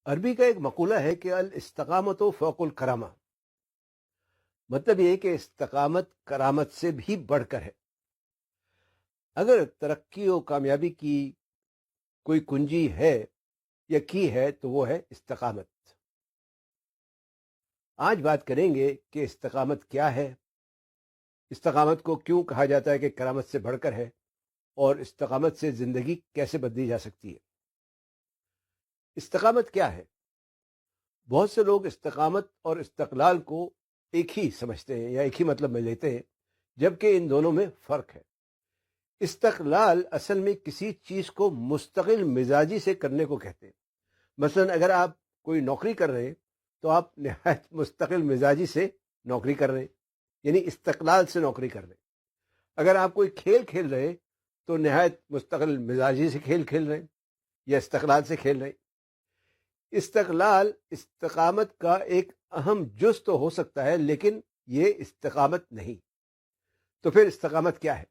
عربی کا ایک مقولہ ہے کہ الاستقامت فوق الکرامہ، مطلب یہ ہے کہ استقامت کرامت سے بھی بڑھ کر ہے۔ اگر ترقی و کامیابی کی کوئی کنجی ہے یا کی ہے تو وہ ہے استقامت۔ آج بات کریں گے کہ استقامت کیا ہے، استقامت کو کیوں کہا جاتا ہے کہ کرامت سے بڑھ کر ہے، اور استقامت سے زندگی کیسے بدلی جا سکتی ہے۔ استقامت کیا ہے؟ بہت سے لوگ استقامت اور استقلال کو ایک ہی سمجھتے ہیں یا ایک ہی مطلب میں لیتے ہیں، جبکہ ان دونوں میں فرق ہے۔ استقلال اصل میں کسی چیز کو مستقل مزاجی سے کرنے کو کہتے ہیں۔ مثلا اگر آپ کوئی نوکری کر رہے ہیں تو آپ نہایت مستقل مزاجی سے نوکری کر رہے ہیں، یعنی استقلال سے نوکری کر رہے ہیں۔ اگر آپ کوئی کھیل کھیل رہے ہیں تو نہایت مستقل مزاجی سے کھیل کھیل رہے ہیں یا استقلال سے کھیل رہے ہیں۔ استقلال استقامت کا ایک اہم جز تو ہو سکتا ہے، لیکن یہ استقامت نہیں۔ تو پھر استقامت کیا ہے؟